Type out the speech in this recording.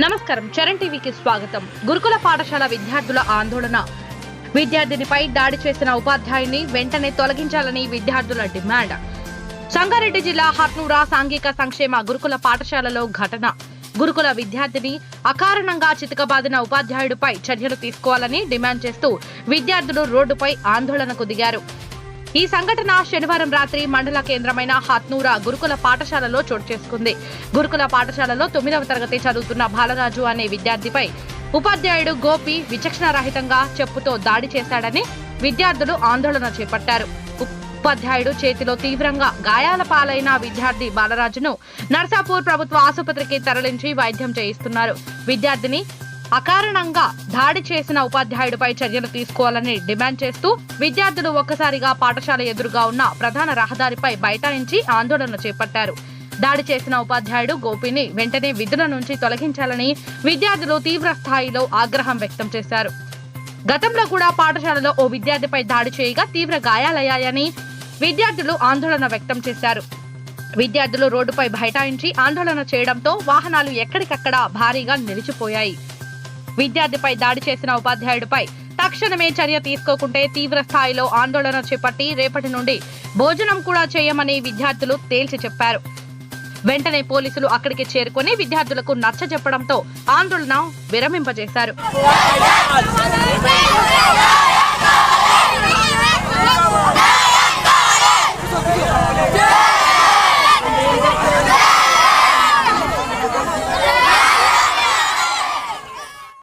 నమస్కారం, చరణ్ టీవీకి స్వాగతం. గురుకుల పాఠశాల విద్యార్థుల ఆందోళన. విద్యార్థినిపై దాడి చేసిన ఉపాధ్యాయుని వెంటనే తొలగించాలని విద్యార్థుల డిమాండ్. సంగారెడ్డి జిల్లా హట్నూరా సాంఘిక సంక్షేమ గురుకుల పాఠశాలలో ఘటన. గురుకుల విద్యార్థిని అకారణంగా చితకబాదిన ఉపాధ్యాయుడిపై చర్యలు తీసుకోవాలని డిమాండ్ చేస్తూ విద్యార్థులు రోడ్డుపై ఆందోళనకు దిగారు. ఈ సంఘటన శనివారం రాత్రి మండల కేంద్రమైన హట్నూరా గురుకుల పాఠశాలలో చోటు చేసుకుంది. గురుకుల పాఠశాలలో 9వ తరగతి చదువుతున్న బాలరాజు అనే విద్యార్థిపై ఉపాధ్యాయుడు గోపి విచక్షణారహితంగా చెప్పుతో దాడి చేశాడని విద్యార్థులు ఆందోళన చేపట్టారు. ఉపాధ్యాయుడు చేతిలో తీవ్రంగా గాయాల పాలైన విద్యార్థి బాలరాజును నర్సాపూర్ ప్రభుత్వ ఆసుపత్రికి తరలించి వైద్యం చేయిస్తున్నారు. విద్యార్థిని అకారణంగా దాడి చేసిన ఉపాధ్యాయుడిపై చర్యలు తీసుకోవాలని డిమాండ్ చేస్తూ విద్యార్థులు ఒక్కసారిగా పాఠశాల ఎదురుగా ఉన్న ప్రధాన రహదారిపై బైఠాయించి ఆందోళన చేపట్టారు. దాడి చేసిన ఉపాధ్యాయుడు గోపిని వెంటనే విధుల నుంచి తొలగించాలని విద్యార్థులు తీవ్ర స్థాయిలో ఆగ్రహం వ్యక్తం చేశారు. గతంలో కూడా పాఠశాలలో ఓ విద్యార్థిపై దాడి చేయగా తీవ్ర గాయాలయ్యాయని విద్యార్థులు ఆందోళన వ్యక్తం చేశారు. విద్యార్థులు రోడ్డుపై బైఠాయించి ఆందోళన చేయడంతో వాహనాలు ఎక్కడికక్కడ భారీగా నిలిచిపోయాయి. విద్యార్థిపై దాడి చేసిన ఉపాధ్యాయుడిపై తక్షణమే చర్య తీసుకోకుంటే తీవ్ర స్థాయిలో ఆందోళన చేపట్టి రేపటి నుండి భోజనం కూడా చేయమని విద్యార్థులు తేల్చి చెప్పారు. వెంటనే పోలీసులు అక్కడికి చేరుకుని విద్యార్థులకు నచ్చజెప్పడంతో ఆందోళన విరమింపజేశారు.